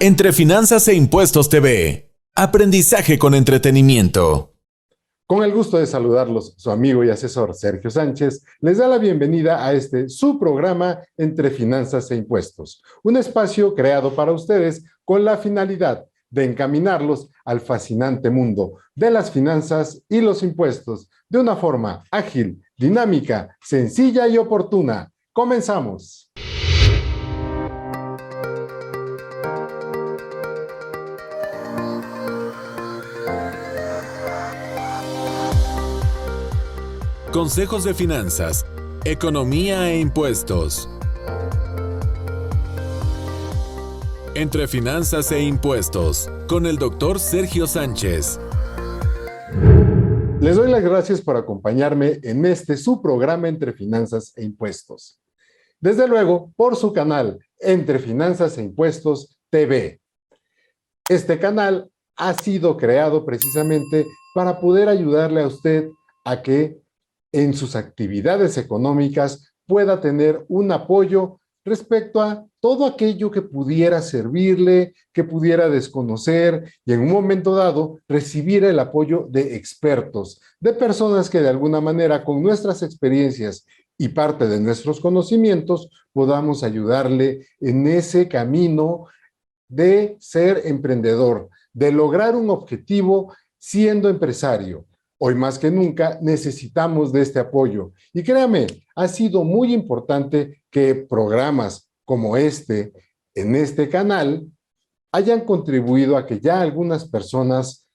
Entre Finanzas e Impuestos TV. Aprendizaje con entretenimiento. Con el gusto de saludarlos, su amigo y asesor Sergio Sánchez les da la bienvenida a su programa Entre Finanzas e Impuestos, un espacio creado para ustedes con la finalidad de encaminarlos al fascinante mundo de las finanzas y los impuestos de una forma ágil, dinámica, sencilla y oportuna. ¡Comenzamos! Consejos de finanzas, economía e impuestos. Entre Finanzas e Impuestos, con el doctor Sergio Sánchez. Les doy las gracias por acompañarme en su programa Entre Finanzas e Impuestos. Desde luego, por su canal Entre Finanzas e Impuestos TV. Este canal ha sido creado precisamente para poder ayudarle a usted a que en sus actividades económicas pueda tener un apoyo respecto a todo aquello que pudiera servirle, que pudiera desconocer y en un momento dado recibir el apoyo de expertos, de personas que de alguna manera con nuestras experiencias y parte de nuestros conocimientos podamos ayudarle en ese camino de ser emprendedor, de lograr un objetivo siendo empresario. Hoy más que nunca necesitamos de este apoyo. Y créame, ha sido muy importante que programas como en este canal, hayan contribuido a que ya algunas personas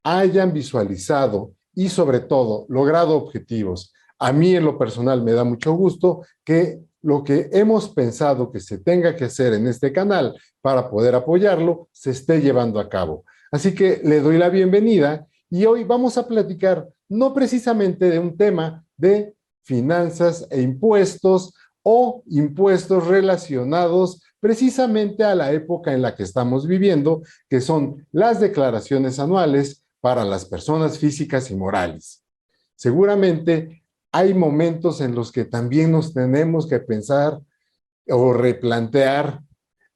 hayan visualizado y sobre todo logrado objetivos. A mí en lo personal me da mucho gusto que lo que hemos pensado que se tenga que hacer en este canal para poder apoyarlo se esté llevando a cabo. Así que le doy la bienvenida. Y hoy vamos a platicar no precisamente de un tema de finanzas e impuestos o impuestos relacionados precisamente a la época en la que estamos viviendo, que son las declaraciones anuales para las personas físicas y morales. Seguramente hay momentos en los que también nos tenemos que pensar o replantear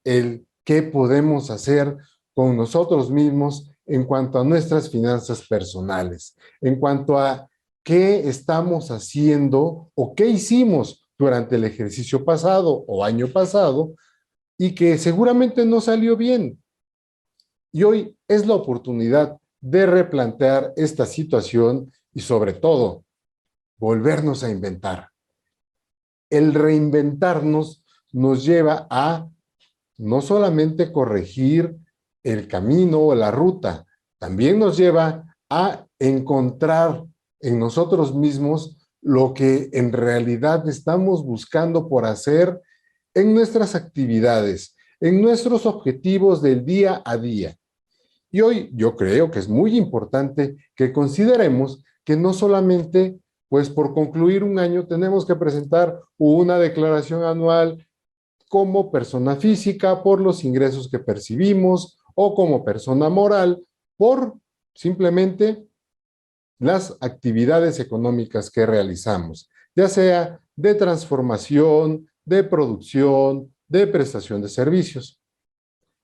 el qué podemos hacer con nosotros mismos en cuanto a nuestras finanzas personales, en cuanto a qué estamos haciendo o qué hicimos durante el ejercicio pasado o año pasado y que seguramente no salió bien. Y hoy es la oportunidad de replantear esta situación y sobre todo volvernos a inventar. El reinventarnos nos lleva a no solamente corregir el camino o la ruta, también nos lleva a encontrar en nosotros mismos lo que en realidad estamos buscando por hacer en nuestras actividades, en nuestros objetivos del día a día. Y hoy yo creo que es muy importante que consideremos que no solamente, pues por concluir un año, tenemos que presentar una declaración anual como persona física por los ingresos que percibimos o como persona moral por simplemente las actividades económicas que realizamos, ya sea de transformación, de producción, de prestación de servicios.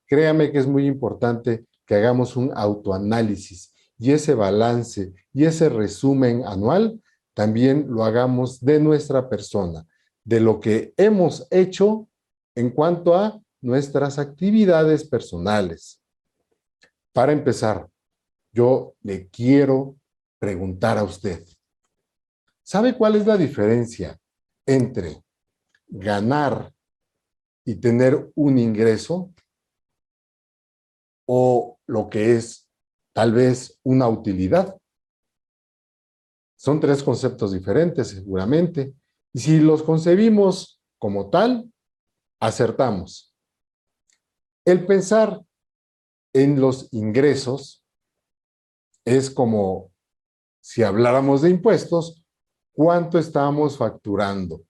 Créame que es muy importante que hagamos un autoanálisis y ese balance y ese resumen anual también lo hagamos de nuestra persona, de lo que hemos hecho en cuanto a nuestras actividades personales. Para empezar, yo le quiero preguntar a usted, ¿sabe cuál es la diferencia entre ganar y tener un ingreso o lo que es tal vez una utilidad? Son tres conceptos diferentes seguramente, y si los concebimos como tal, acertamos. El pensar en los ingresos es como si habláramos de impuestos, ¿cuánto estamos facturando?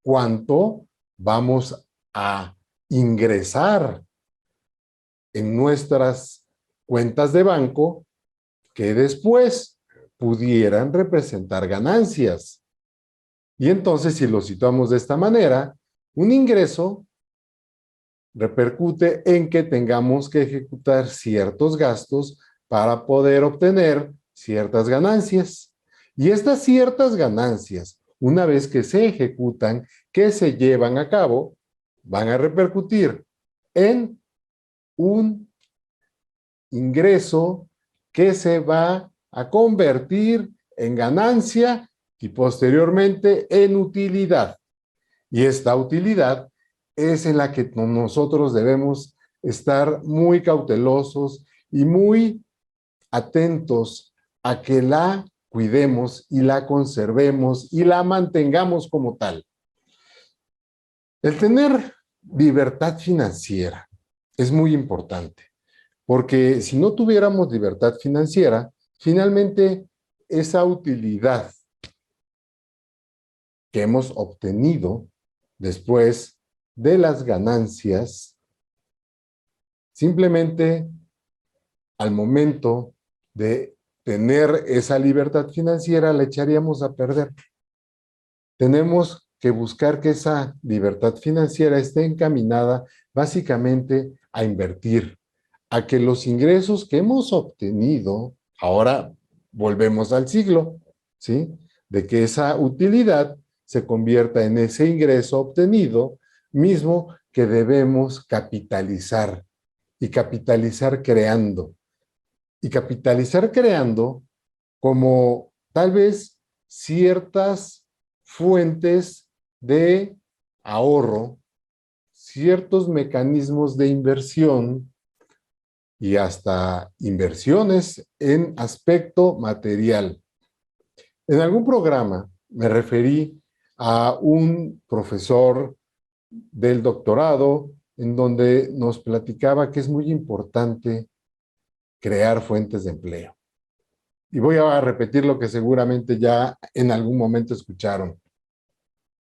¿Cuánto vamos a ingresar en nuestras cuentas de banco que después pudieran representar ganancias? Y entonces, si lo situamos de esta manera, un ingreso repercute en que tengamos que ejecutar ciertos gastos para poder obtener ciertas ganancias. Y estas ciertas ganancias, una vez que se ejecutan, que se llevan a cabo, van a repercutir en un ingreso que se va a convertir en ganancia y posteriormente en utilidad. Y esta utilidad es en la que nosotros debemos estar muy cautelosos y muy atentos a que la cuidemos y la conservemos y la mantengamos como tal. El tener libertad financiera es muy importante, porque si no tuviéramos libertad financiera, finalmente esa utilidad que hemos obtenido después de las ganancias, simplemente al momento de tener esa libertad financiera la echaríamos a perder. Tenemos que buscar que esa libertad financiera esté encaminada básicamente a invertir, a que los ingresos que hemos obtenido, ahora volvemos al siglo, ¿sí? De que esa utilidad se convierta en ese ingreso obtenido mismo que debemos capitalizar y capitalizar creando. Y capitalizar creando como tal vez ciertas fuentes de ahorro, ciertos mecanismos de inversión y hasta inversiones en aspecto material. En algún programa me referí a un profesor del doctorado en donde nos platicaba que es muy importante crear fuentes de empleo. Y voy a repetir lo que seguramente ya en algún momento escucharon.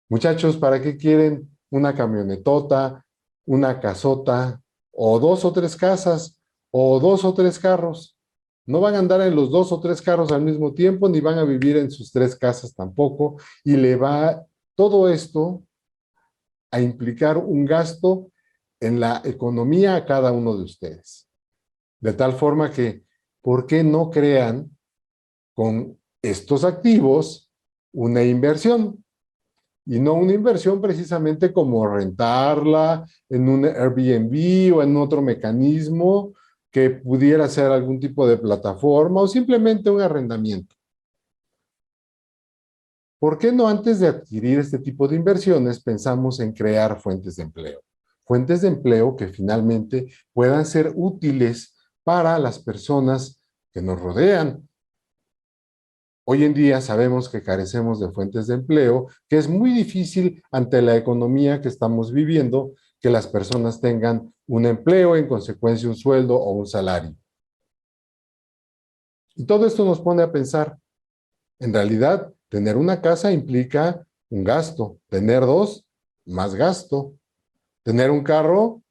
Muchachos, ¿para qué quieren una camionetota, una casota, o 2 o 3 casas, o 2 o 3 carros? No van a andar en los 2 o 3 carros al mismo tiempo, ni van a vivir en sus 3 casas tampoco, y le va todo esto a implicar un gasto en la economía a cada uno de ustedes. De tal forma que, ¿por qué no crean con estos activos una inversión? Y no una inversión precisamente como rentarla en un Airbnb o en otro mecanismo que pudiera ser algún tipo de plataforma o simplemente un arrendamiento. ¿Por qué no antes de adquirir este tipo de inversiones pensamos en crear fuentes de empleo? Fuentes de empleo que finalmente puedan ser útiles para las personas que nos rodean. Hoy en día sabemos que carecemos de fuentes de empleo, que es muy difícil ante la economía que estamos viviendo que las personas tengan un empleo, en consecuencia un sueldo o un salario. Y todo esto nos pone a pensar, en realidad, tener una casa implica un gasto, tener 2, más gasto, tener un carro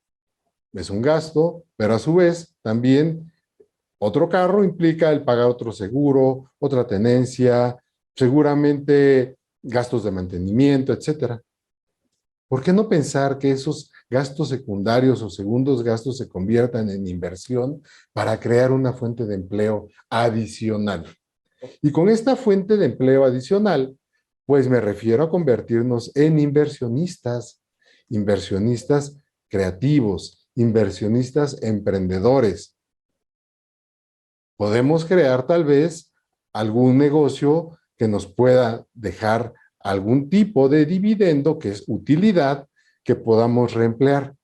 es un gasto, pero a su vez también otro carro implica el pagar otro seguro, otra tenencia, seguramente gastos de mantenimiento, etcétera. ¿Por qué no pensar que esos gastos secundarios o segundos gastos se conviertan en inversión para crear una fuente de empleo adicional? Y con esta fuente de empleo adicional, pues me refiero a convertirnos en inversionistas, inversionistas creativos, inversionistas emprendedores. Podemos crear tal vez algún negocio que nos pueda dejar algún tipo de dividendo, que es utilidad, que podamos reemplear.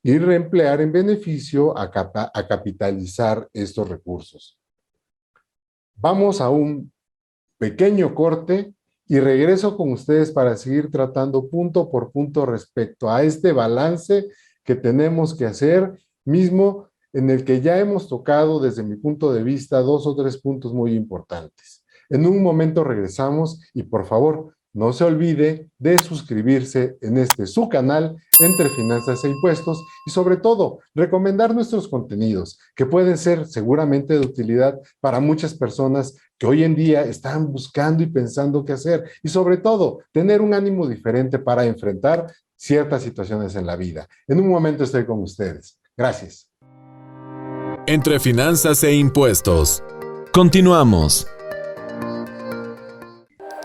Y reemplear en beneficio a capitalizar estos recursos. Vamos a un pequeño corte y regreso con ustedes para seguir tratando punto por punto respecto a este balance que tenemos que hacer, mismo en el que ya hemos tocado desde mi punto de vista 2 o 3 puntos muy importantes. En un momento regresamos y por favor, no se olvide de suscribirse en su canal Entre Finanzas e Impuestos y sobre todo recomendar nuestros contenidos que pueden ser seguramente de utilidad para muchas personas que hoy en día están buscando y pensando qué hacer y sobre todo tener un ánimo diferente para enfrentar ciertas situaciones en la vida. En un momento estoy con ustedes. Gracias. Entre Finanzas e Impuestos. Continuamos.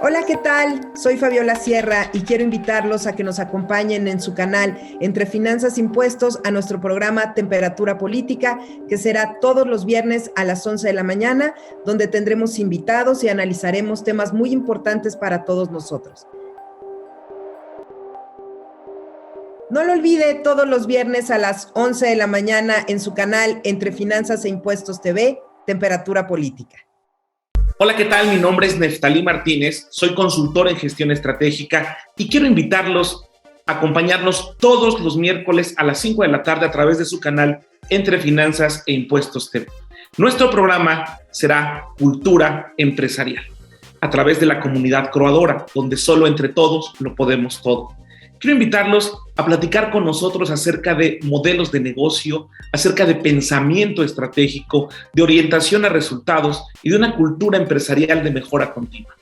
Hola, ¿qué tal? Soy Fabiola Sierra y quiero invitarlos a que nos acompañen en su canal Entre Finanzas e Impuestos a nuestro programa Temperatura Política, que será todos los viernes a las 11 de la mañana, donde tendremos invitados y analizaremos temas muy importantes para todos nosotros. No lo olvide, todos los viernes a las 11 de la mañana en su canal Entre Finanzas e Impuestos TV, Temperatura Política. Hola, ¿qué tal? Mi nombre es Neftalí Martínez, soy consultor en gestión estratégica y quiero invitarlos a acompañarnos todos los miércoles a las 5 de la tarde a través de su canal Entre Finanzas e Impuestos TV. Nuestro programa será Cultura Empresarial, a través de la comunidad croadora, donde solo entre todos lo podemos todo. Quiero invitarlos a platicar con nosotros acerca de modelos de negocio, acerca de pensamiento estratégico, de orientación a resultados y de una cultura empresarial de mejora continua.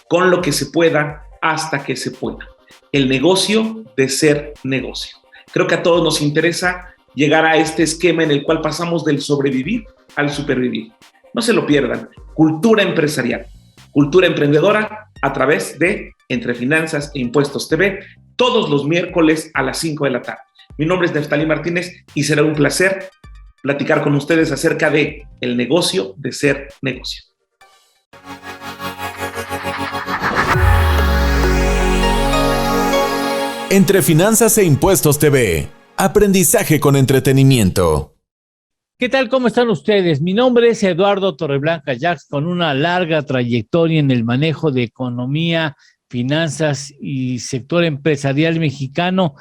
Con lo que se pueda hasta que se pueda. El negocio de ser negocio. Creo que a todos nos interesa llegar a este esquema en el cual pasamos del sobrevivir al supervivir. No se lo pierdan. Cultura empresarial, cultura emprendedora a través de Entre Finanzas e Impuestos TV, todos los miércoles a las 5 de la tarde. Mi nombre es Neftalí Martínez y será un placer platicar con ustedes acerca de el negocio de ser negocio. Entre Finanzas e Impuestos TV. Aprendizaje con entretenimiento. ¿Qué tal? ¿Cómo están ustedes? Mi nombre es Eduardo Torreblanca Jax, con una larga trayectoria en el manejo de economía, finanzas y sector empresarial mexicano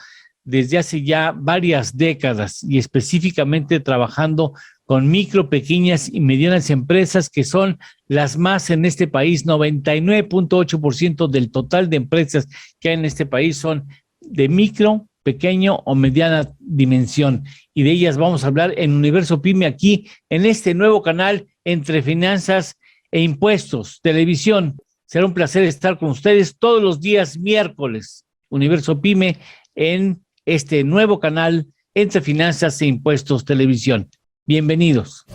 desde hace ya varias décadas y específicamente trabajando con micro, pequeñas y medianas empresas que son las más en este país. 99.8% del total de empresas que hay en este país son de micro, pequeño o mediana dimensión, y de ellas vamos a hablar en Universo Pyme aquí en este nuevo canal Entre Finanzas e Impuestos Televisión. Será un placer estar con ustedes todos los días miércoles, Universo Pyme, en este nuevo canal Entre Finanzas e Impuestos Televisión. Bienvenidos.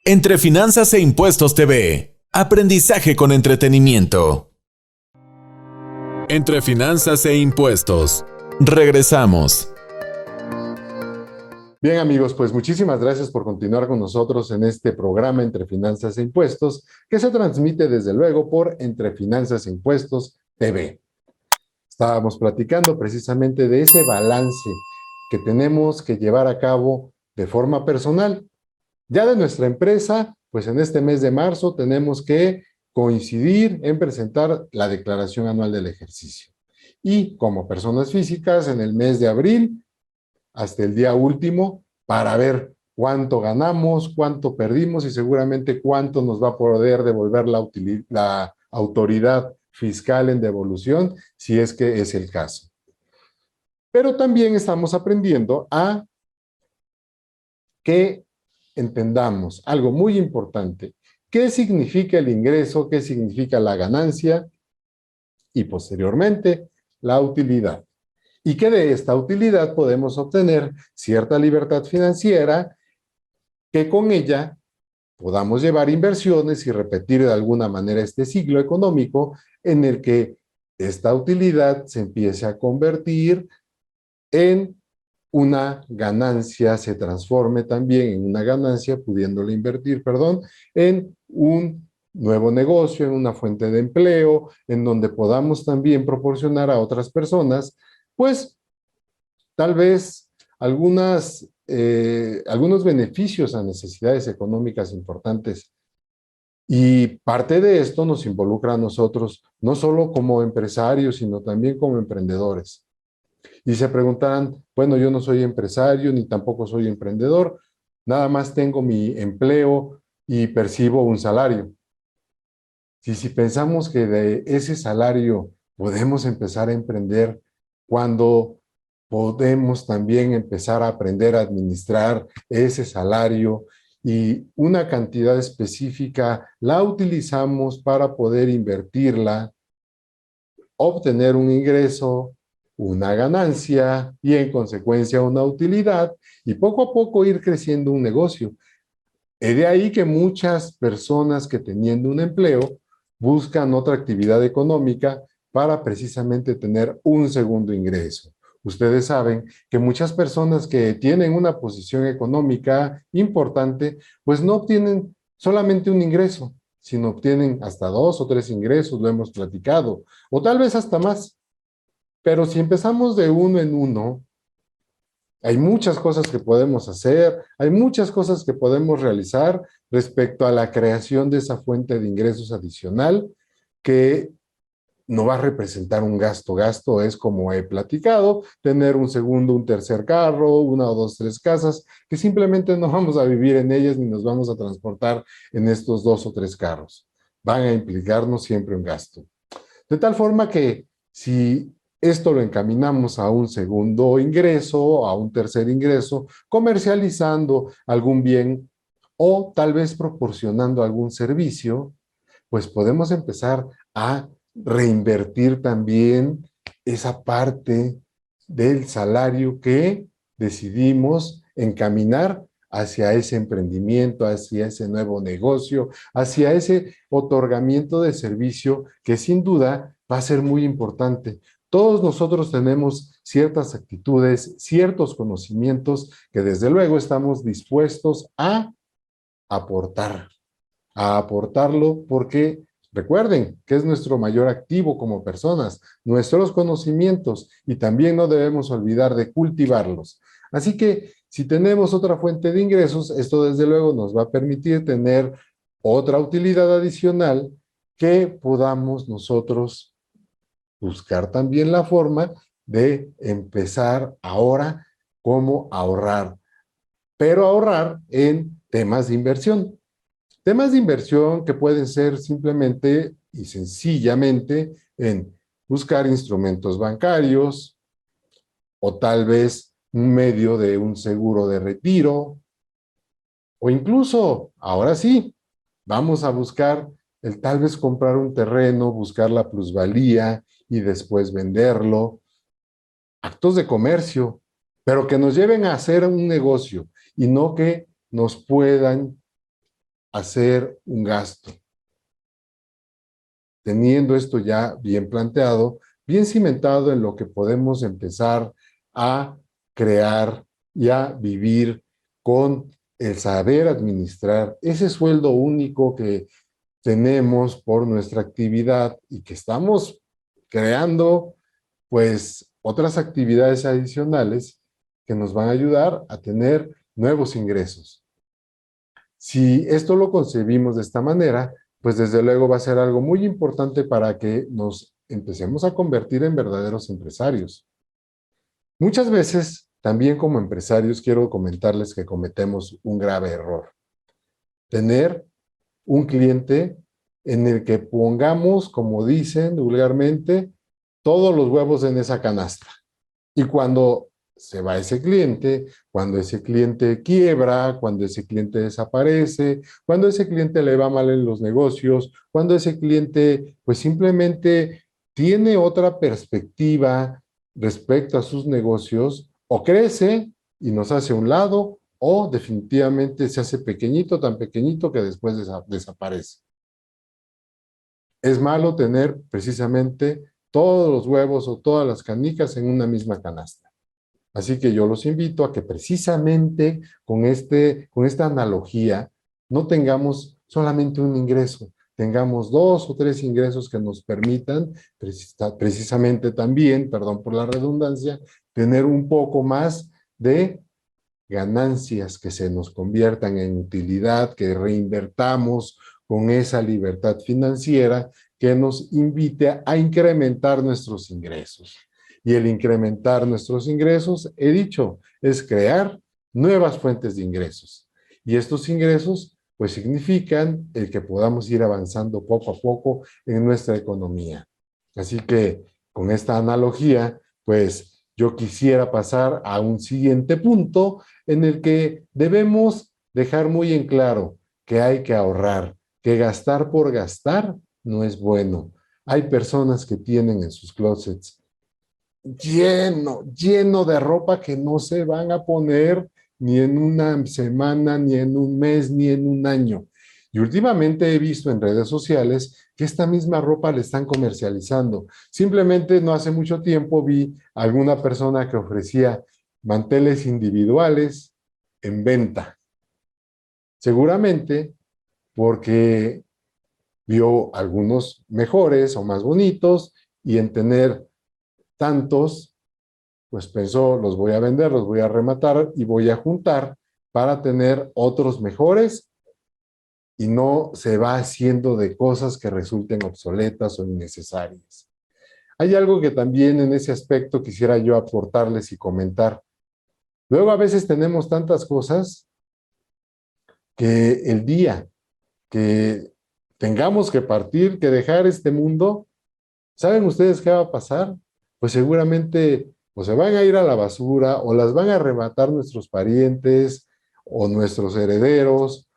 Entre Finanzas e Impuestos TV. Aprendizaje con entretenimiento. Entre Finanzas e Impuestos. Regresamos. Bien, amigos, pues muchísimas gracias por continuar con nosotros en este programa Entre Finanzas e Impuestos, que se transmite desde luego por Entre Finanzas e Impuestos TV. Estábamos platicando precisamente de ese balance que tenemos que llevar a cabo de forma personal. Ya de nuestra empresa, pues en este mes de marzo tenemos que coincidir en presentar la declaración anual del ejercicio. Y como personas físicas, en el mes de abril, hasta el día último, para ver cuánto ganamos, cuánto perdimos y seguramente cuánto nos va a poder devolver la autoridad fiscal en devolución, si es que es el caso. Pero también estamos aprendiendo a que entendamos algo muy importante. ¿Qué significa el ingreso? ¿Qué significa la ganancia? Y posteriormente, la utilidad. Y que de esta utilidad podemos obtener cierta libertad financiera, que con ella podamos llevar inversiones y repetir de alguna manera este ciclo económico en el que esta utilidad se empiece a convertir en una ganancia, se transforme también en una ganancia, pudiéndola invertir, en un nuevo negocio, en una fuente de empleo, en donde podamos también proporcionar a otras personas, pues, tal vez algunos beneficios a necesidades económicas importantes. Y parte de esto nos involucra a nosotros, no solo como empresarios, sino también como emprendedores. Y se preguntarán, bueno, yo no soy empresario, ni tampoco soy emprendedor, nada más tengo mi empleo y percibo un salario. Si pensamos que de ese salario podemos empezar a emprender, cuando podemos también empezar a aprender a administrar ese salario y una cantidad específica la utilizamos para poder invertirla, obtener un ingreso, una ganancia y en consecuencia una utilidad y poco a poco ir creciendo un negocio. Es de ahí que muchas personas que teniendo un empleo buscan otra actividad económica para precisamente tener un segundo ingreso. Ustedes saben que muchas personas que tienen una posición económica importante, pues no obtienen solamente un ingreso, sino obtienen hasta 2 o 3 ingresos, lo hemos platicado, o tal vez hasta más. Pero si empezamos de uno en uno, hay muchas cosas que podemos hacer, hay muchas cosas que podemos realizar respecto a la creación de esa fuente de ingresos adicional que no va a representar un gasto. Gasto es, como he platicado, tener un segundo, un tercer carro, una o dos, tres casas, que simplemente no vamos a vivir en ellas ni nos vamos a transportar en estos 2 o 3 carros. Van a implicarnos siempre un gasto. De tal forma que si esto lo encaminamos a un segundo ingreso, a un tercer ingreso, comercializando algún bien o tal vez proporcionando algún servicio, pues podemos empezar a reinvertir también esa parte del salario que decidimos encaminar hacia ese emprendimiento, hacia ese nuevo negocio, hacia ese otorgamiento de servicio que sin duda va a ser muy importante. Todos nosotros tenemos ciertas actitudes, ciertos conocimientos que desde luego estamos dispuestos aportar, a aportarlo porque recuerden que es nuestro mayor activo como personas, nuestros conocimientos, y también no debemos olvidar de cultivarlos. Así que si tenemos otra fuente de ingresos, esto desde luego nos va a permitir tener otra utilidad adicional que podamos nosotros buscar también la forma de empezar ahora cómo ahorrar, pero ahorrar en temas de inversión. Temas de inversión que pueden ser simplemente y sencillamente en buscar instrumentos bancarios o tal vez un medio de un seguro de retiro o incluso, ahora sí, vamos a buscar el tal vez comprar un terreno, buscar la plusvalía y después venderlo. Actos de comercio, pero que nos lleven a hacer un negocio y no que nos puedan hacer un gasto. Teniendo esto ya bien planteado, bien cimentado en lo que podemos empezar a crear y a vivir con el saber administrar ese sueldo único que tenemos por nuestra actividad y que estamos creando, pues, otras actividades adicionales que nos van a ayudar a tener nuevos ingresos. Si esto lo concebimos de esta manera, pues desde luego va a ser algo muy importante para que nos empecemos a convertir en verdaderos empresarios. Muchas veces, también como empresarios, quiero comentarles que cometemos un grave error. Tener un cliente en el que pongamos, como dicen vulgarmente, todos los huevos en esa canasta. Y cuando se va ese cliente, cuando ese cliente quiebra, cuando ese cliente desaparece, cuando ese cliente le va mal en los negocios, cuando ese cliente pues simplemente tiene otra perspectiva respecto a sus negocios, o crece y nos hace a un lado, o definitivamente se hace pequeñito, tan pequeñito que después desaparece. Es malo tener precisamente todos los huevos o todas las canicas en una misma canasta. Así que yo los invito a que precisamente con esta analogía no tengamos solamente un ingreso, tengamos 2 o 3 ingresos que nos permitan precisamente también, perdón por la redundancia, tener un poco más de ganancias que se nos conviertan en utilidad, que reinvertamos con esa libertad financiera que nos invite a incrementar nuestros ingresos. Y el incrementar nuestros ingresos, he dicho, es crear nuevas fuentes de ingresos. Y estos ingresos pues significan el que podamos ir avanzando poco a poco en nuestra economía. Así que con esta analogía, pues yo quisiera pasar a un siguiente punto en el que debemos dejar muy en claro que hay que ahorrar, que gastar por gastar no es bueno. Hay personas que tienen en sus closets lleno de ropa que no se van a poner ni en una semana, ni en un mes, ni en un año. Y últimamente he visto en redes sociales que esta misma ropa la están comercializando. Simplemente no hace mucho tiempo vi a alguna persona que ofrecía manteles individuales en venta. Seguramente porque vio algunos mejores o más bonitos y en tener tantos, pues pensó, los voy a vender, los voy a rematar y voy a juntar para tener otros mejores y no se va haciendo de cosas que resulten obsoletas o innecesarias. Hay algo que también en ese aspecto quisiera yo aportarles y comentar. Luego a veces tenemos tantas cosas que el día que tengamos que partir, que dejar este mundo, ¿saben ustedes qué va a pasar? Pues seguramente o se van a ir a la basura o las van a arrebatar nuestros parientes o nuestros herederos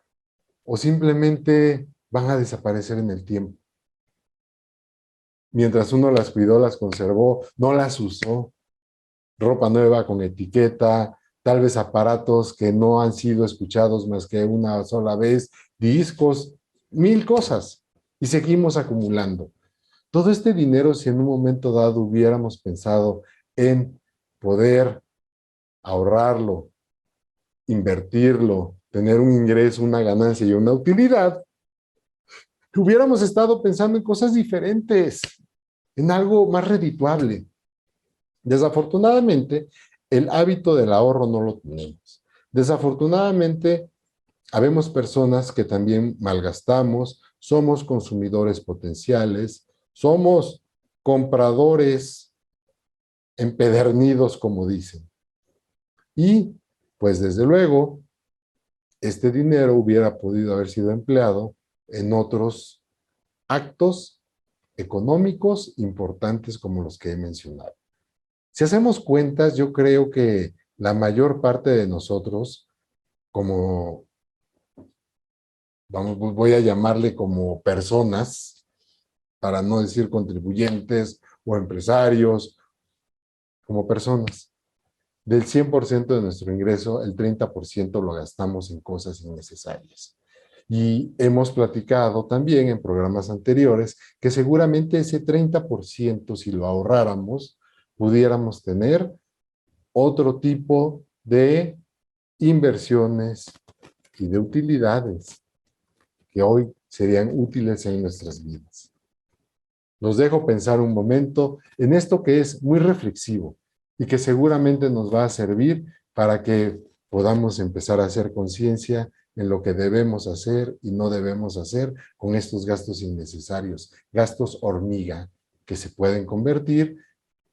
o simplemente van a desaparecer en el tiempo. Mientras uno las cuidó, las conservó, no las usó, ropa nueva con etiqueta, tal vez aparatos que no han sido escuchados más que una sola vez, discos, 1000 cosas, y seguimos acumulando. Todo este dinero, si en un momento dado hubiéramos pensado en poder ahorrarlo, invertirlo, tener un ingreso, una ganancia y una utilidad, hubiéramos estado pensando en cosas diferentes, en algo más redituable. Desafortunadamente, el hábito del ahorro no lo tenemos. Desafortunadamente, habemos personas que también malgastamos, somos consumidores potenciales, somos compradores empedernidos, como dicen. Y, pues desde luego, este dinero hubiera podido haber sido empleado en otros actos económicos importantes como los que he mencionado. Si hacemos cuentas, yo creo que la mayor parte de nosotros, como, voy a llamarle como personas, para no decir contribuyentes o empresarios, como personas, del 100% de nuestro ingreso, el 30% lo gastamos en cosas innecesarias. Y hemos platicado también en programas anteriores que seguramente ese 30%, si lo ahorráramos, pudiéramos tener otro tipo de inversiones y de utilidades que hoy serían útiles en nuestras vidas. Los dejo pensar un momento en esto que es muy reflexivo y que seguramente nos va a servir para que podamos empezar a hacer conciencia en lo que debemos hacer y no debemos hacer con estos gastos innecesarios, gastos hormiga, que se pueden convertir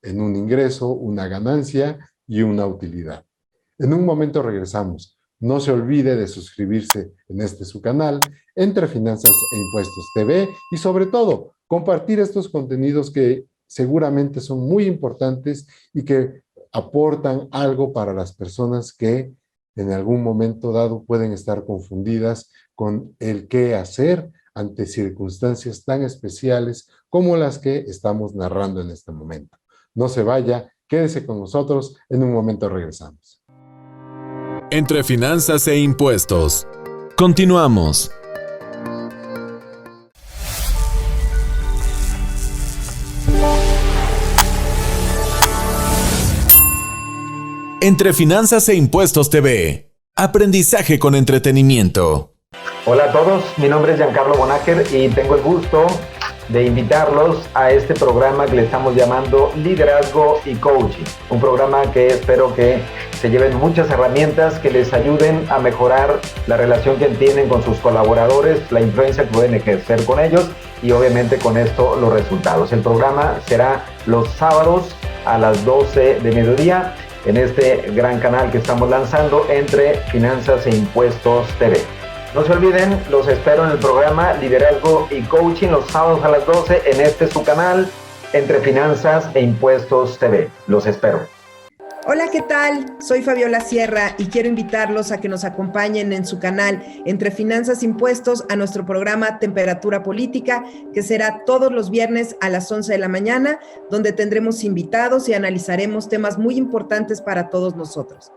en un ingreso, una ganancia y una utilidad. En un momento regresamos. No se olvide de suscribirse en este su canal, Entre Finanzas e Impuestos TV, y sobre todo, compartir estos contenidos que seguramente son muy importantes y que aportan algo para las personas que en algún momento dado pueden estar confundidas con el qué hacer ante circunstancias tan especiales como las que estamos narrando en este momento. No se vaya, quédese con nosotros, en un momento regresamos. Entre Finanzas e Impuestos. Continuamos. Entre Finanzas e Impuestos TV. Aprendizaje con entretenimiento. Hola a todos, mi nombre es Giancarlo Bonacher y tengo el gusto de invitarlos a este programa que le estamos llamando Liderazgo y Coaching. Un programa que espero que se lleven muchas herramientas que les ayuden a mejorar la relación que tienen con sus colaboradores, la influencia que pueden ejercer con ellos y obviamente con esto los resultados. El programa será los sábados a las 12 de mediodía en este gran canal que estamos lanzando, Entre Finanzas e Impuestos TV. No se olviden, los espero en el programa Liderazgo y Coaching los sábados a las 12 en su canal Entre Finanzas e Impuestos TV. Los espero. Hola, ¿qué tal? Soy Fabiola Sierra y quiero invitarlos a que nos acompañen en su canal Entre Finanzas e Impuestos a nuestro programa Temperatura Política, que será todos los viernes a las 11 de la mañana, donde tendremos invitados y analizaremos temas muy importantes para todos nosotros.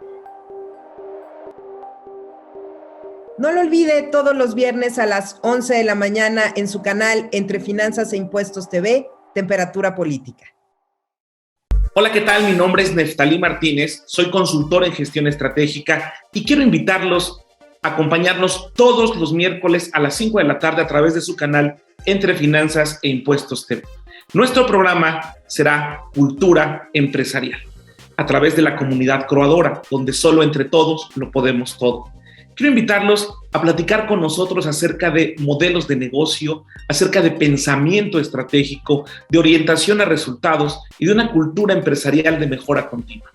No lo olvide, todos los viernes a las 11 de la mañana en su canal Entre Finanzas e Impuestos TV, Temperatura Política. Hola, ¿qué tal? Mi nombre es Neftalí Martínez, soy consultor en gestión estratégica y quiero invitarlos a acompañarnos todos los miércoles a las 5 de la tarde a través de su canal Entre Finanzas e Impuestos TV. Nuestro programa será Cultura Empresarial, a través de la comunidad croadora, donde solo entre todos lo podemos todo. Quiero invitarlos a platicar con nosotros acerca de modelos de negocio, acerca de pensamiento estratégico, de orientación a resultados y de una cultura empresarial de mejora continua,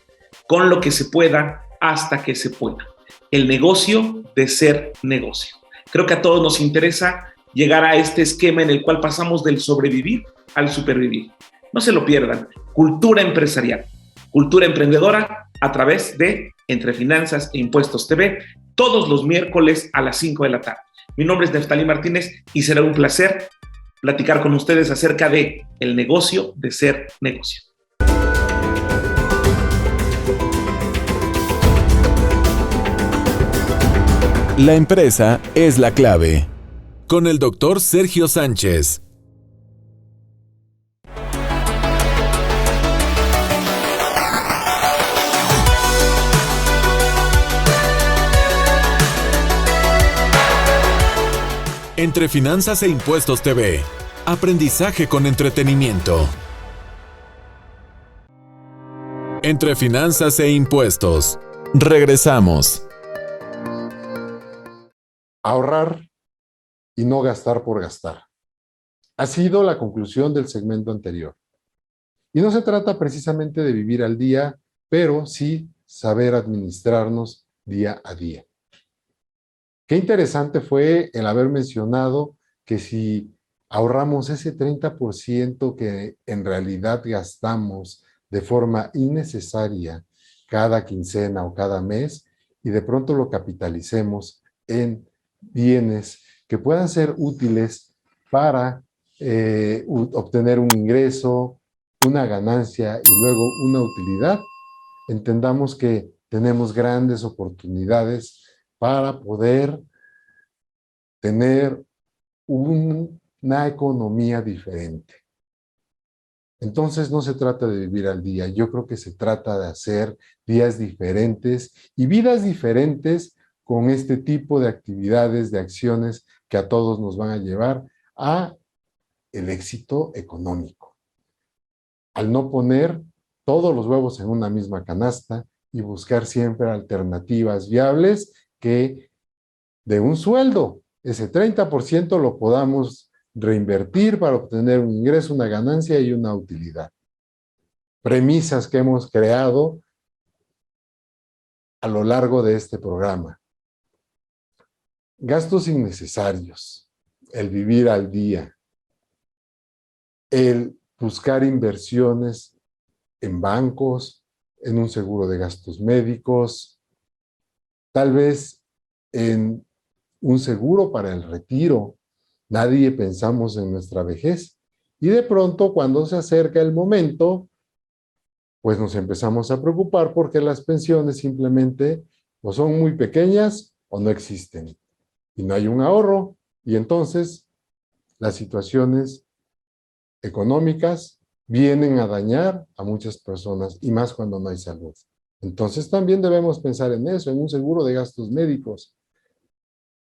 con lo que se pueda hasta que se pueda. El negocio de ser negocio. Creo que a todos nos interesa llegar a este esquema en el cual pasamos del sobrevivir al supervivir. No se lo pierdan. Cultura empresarial, cultura emprendedora a través de Entre Finanzas e Impuestos TV, todos los miércoles a las 5 de la tarde. Mi nombre es Neftalí Martínez y será un placer platicar con ustedes acerca de el negocio de ser negocio. La empresa es la clave. Con el doctor Sergio Sánchez. Entre Finanzas e Impuestos TV. Aprendizaje con entretenimiento. Entre Finanzas e Impuestos. Regresamos. Ahorrar y no gastar por gastar. Ha sido la conclusión del segmento anterior. Y no se trata precisamente de vivir al día, pero sí saber administrarnos día a día. Qué interesante fue el haber mencionado que si ahorramos ese 30% que en realidad gastamos de forma innecesaria cada quincena o cada mes y de pronto lo capitalicemos en bienes que puedan ser útiles para obtener un ingreso, una ganancia y luego una utilidad, entendamos que tenemos grandes oportunidades para poder tener una economía diferente. Entonces no se trata de vivir al día, yo creo que se trata de hacer días diferentes y vidas diferentes con este tipo de actividades, de acciones que a todos nos van a llevar a el éxito económico. Al no poner todos los huevos en una misma canasta y buscar siempre alternativas viables que de un sueldo, ese 30% lo podamos reinvertir para obtener un ingreso, una ganancia y una utilidad. Premisas que hemos creado a lo largo de este programa. Gastos innecesarios, el vivir al día, el buscar inversiones en bancos, en un seguro de gastos médicos, tal vez en un seguro para el retiro. Nadie pensamos en nuestra vejez. Y de pronto, cuando se acerca el momento, pues nos empezamos a preocupar porque las pensiones simplemente o son muy pequeñas o no existen. Y no hay un ahorro. Y entonces las situaciones económicas vienen a dañar a muchas personas y más cuando no hay salud. Entonces también debemos pensar en eso, en un seguro de gastos médicos.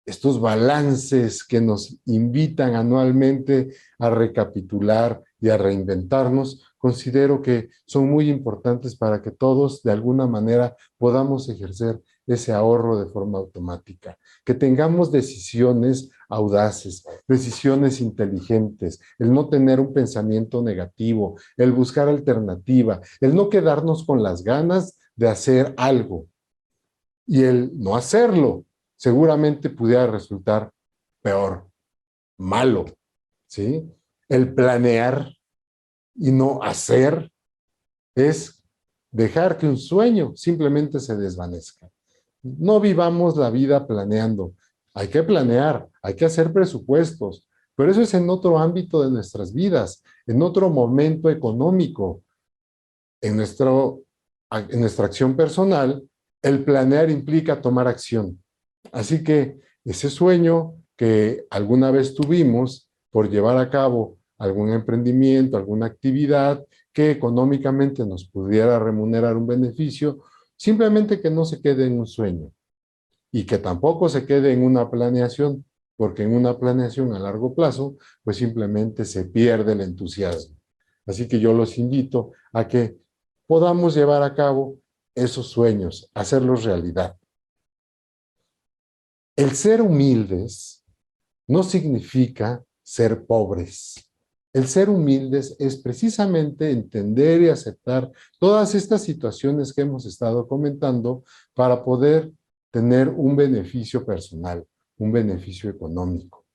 Estos balances que nos invitan anualmente a recapitular y a reinventarnos, considero que son muy importantes para que todos de alguna manera podamos ejercer ese ahorro de forma automática, que tengamos decisiones audaces, decisiones inteligentes, el no tener un pensamiento negativo, el buscar alternativa, el no quedarnos con las ganas de hacer algo y el no hacerlo, seguramente pudiera resultar peor, malo, ¿sí? El planear y no hacer es dejar que un sueño simplemente se desvanezca. No vivamos la vida planeando. Hay que planear, hay que hacer presupuestos, pero eso es en otro ámbito de nuestras vidas, en otro momento económico. En nuestra acción personal, el planear implica tomar acción. Así que ese sueño que alguna vez tuvimos por llevar a cabo algún emprendimiento, alguna actividad que económicamente nos pudiera remunerar un beneficio, simplemente que no se quede en un sueño y que tampoco se quede en una planeación, porque en una planeación a largo plazo, pues simplemente se pierde el entusiasmo. Así que yo los invito a que podamos llevar a cabo esos sueños, hacerlos realidad. El ser humildes no significa ser pobres. El ser humildes es precisamente entender y aceptar todas estas situaciones que hemos estado comentando para poder tener un beneficio personal, un beneficio económico.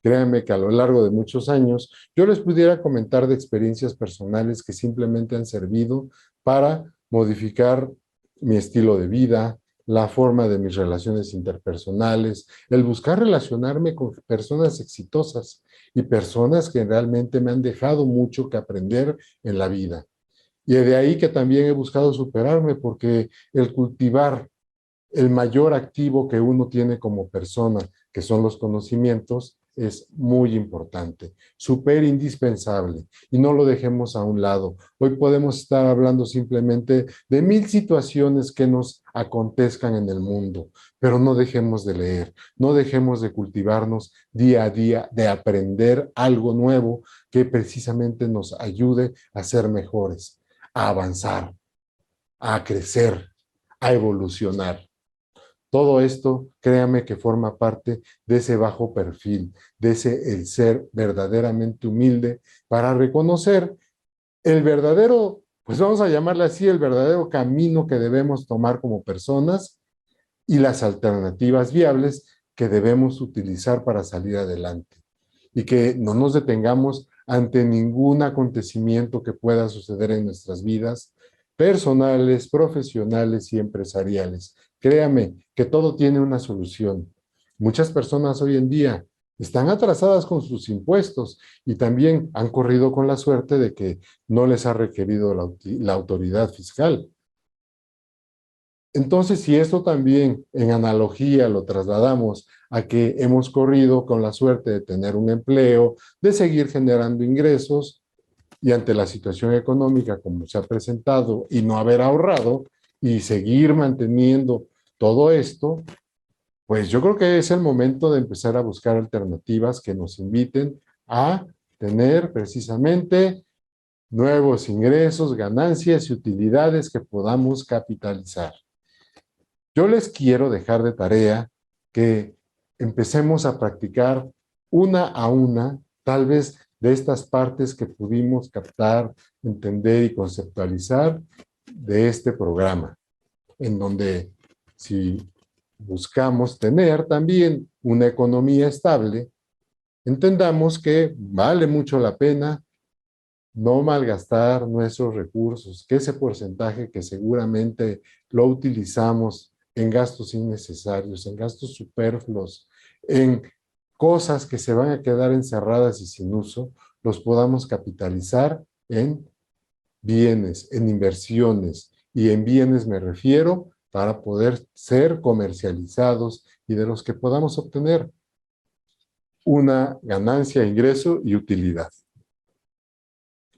Créanme que a lo largo de muchos años yo les pudiera comentar de experiencias personales que simplemente han servido para modificar mi estilo de vida, la forma de mis relaciones interpersonales, el buscar relacionarme con personas exitosas y personas que realmente me han dejado mucho que aprender en la vida. Y de ahí que también he buscado superarme, porque el cultivar el mayor activo que uno tiene como persona, que son los conocimientos, es muy importante, súper indispensable, y no lo dejemos a un lado. Hoy podemos estar hablando simplemente de 1000 situaciones que nos acontezcan en el mundo, pero no dejemos de leer, no dejemos de cultivarnos día a día, de aprender algo nuevo que precisamente nos ayude a ser mejores, a avanzar, a crecer, a evolucionar. Todo esto, créame que forma parte de ese bajo perfil, de ese el ser verdaderamente humilde para reconocer el verdadero, pues vamos a llamarle así, el verdadero camino que debemos tomar como personas y las alternativas viables que debemos utilizar para salir adelante. Y que no nos detengamos ante ningún acontecimiento que pueda suceder en nuestras vidas personales, profesionales y empresariales. Créame que todo tiene una solución. Muchas personas hoy en día están atrasadas con sus impuestos y también han corrido con la suerte de que no les ha requerido la autoridad fiscal. Entonces, si esto también en analogía lo trasladamos a que hemos corrido con la suerte de tener un empleo, de seguir generando ingresos, y ante la situación económica como se ha presentado y no haber ahorrado y seguir manteniendo todo esto, pues yo creo que es el momento de empezar a buscar alternativas que nos inviten a tener precisamente nuevos ingresos, ganancias y utilidades que podamos capitalizar. Yo les quiero dejar de tarea que empecemos a practicar una a una, tal vez de estas partes que pudimos captar, entender y conceptualizar de este programa, en donde si buscamos tener también una economía estable, entendamos que vale mucho la pena no malgastar nuestros recursos, que ese porcentaje que seguramente lo utilizamos en gastos innecesarios, en gastos superfluos, en cosas que se van a quedar encerradas y sin uso, los podamos capitalizar en bienes, en inversiones, y en bienes me refiero para poder ser comercializados y de los que podamos obtener una ganancia, ingreso y utilidad.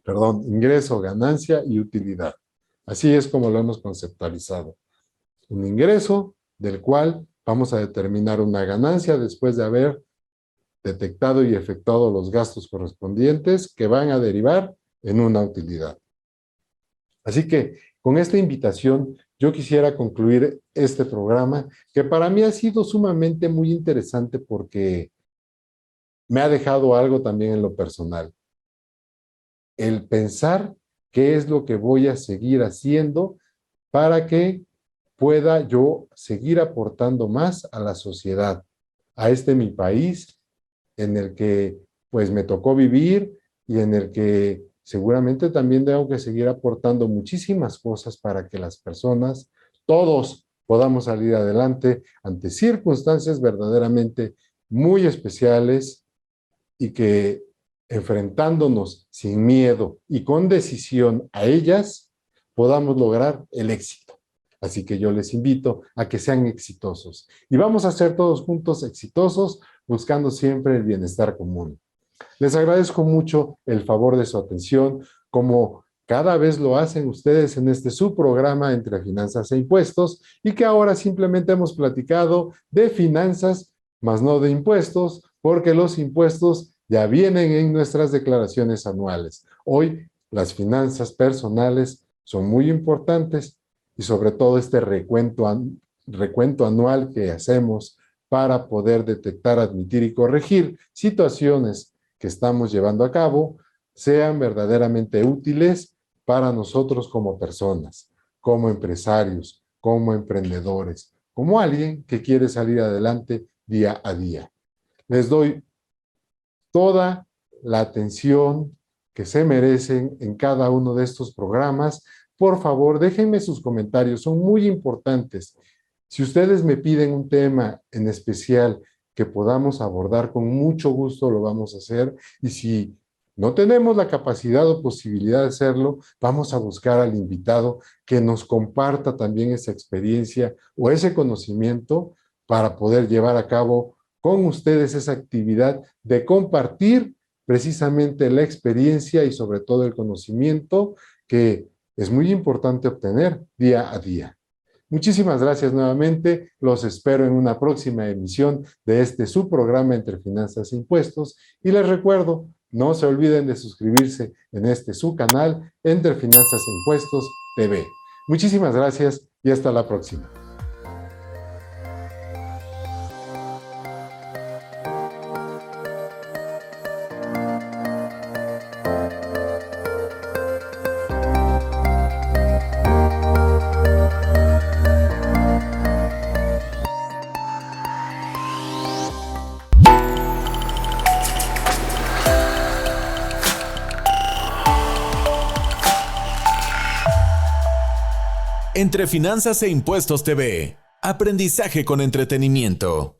Perdón, ingreso, ganancia y utilidad. Así es como lo hemos conceptualizado. Un ingreso del cual vamos a determinar una ganancia después de haber detectado y efectuado los gastos correspondientes que van a derivar en una utilidad. Así que con esta invitación yo quisiera concluir este programa que para mí ha sido sumamente muy interesante porque me ha dejado algo también en lo personal. El pensar qué es lo que voy a seguir haciendo para que pueda yo seguir aportando más a la sociedad, a mi país en el que pues me tocó vivir y en el que seguramente también tengo que seguir aportando muchísimas cosas para que las personas, todos, podamos salir adelante ante circunstancias verdaderamente muy especiales y que enfrentándonos sin miedo y con decisión a ellas, podamos lograr el éxito. Así que yo les invito a que sean exitosos. Y vamos a ser todos juntos exitosos, buscando siempre el bienestar común. Les agradezco mucho el favor de su atención, como cada vez lo hacen ustedes en su programa Entre Finanzas e Impuestos, y que ahora simplemente hemos platicado de finanzas, más no de impuestos, porque los impuestos ya vienen en nuestras declaraciones anuales. Hoy las finanzas personales son muy importantes y sobre todo este recuento anual que hacemos para poder detectar, admitir y corregir situaciones que estamos llevando a cabo sean verdaderamente útiles para nosotros como personas, como empresarios, como emprendedores, como alguien que quiere salir adelante día a día. Les doy toda la atención que se merecen en cada uno de estos programas. Por favor, déjenme sus comentarios, son muy importantes. Si ustedes me piden un tema en especial que podamos abordar, con mucho gusto lo vamos a hacer. Y si no tenemos la capacidad o posibilidad de hacerlo, vamos a buscar al invitado que nos comparta también esa experiencia o ese conocimiento para poder llevar a cabo con ustedes esa actividad de compartir precisamente la experiencia y sobre todo el conocimiento que es muy importante obtener día a día. Muchísimas gracias nuevamente. Los espero en una próxima emisión de su programa Entre Finanzas e Impuestos. Y les recuerdo, no se olviden de suscribirse en su canal Entre Finanzas e Impuestos TV. Muchísimas gracias y hasta la próxima. Entre Finanzas e Impuestos TV. Aprendizaje con entretenimiento.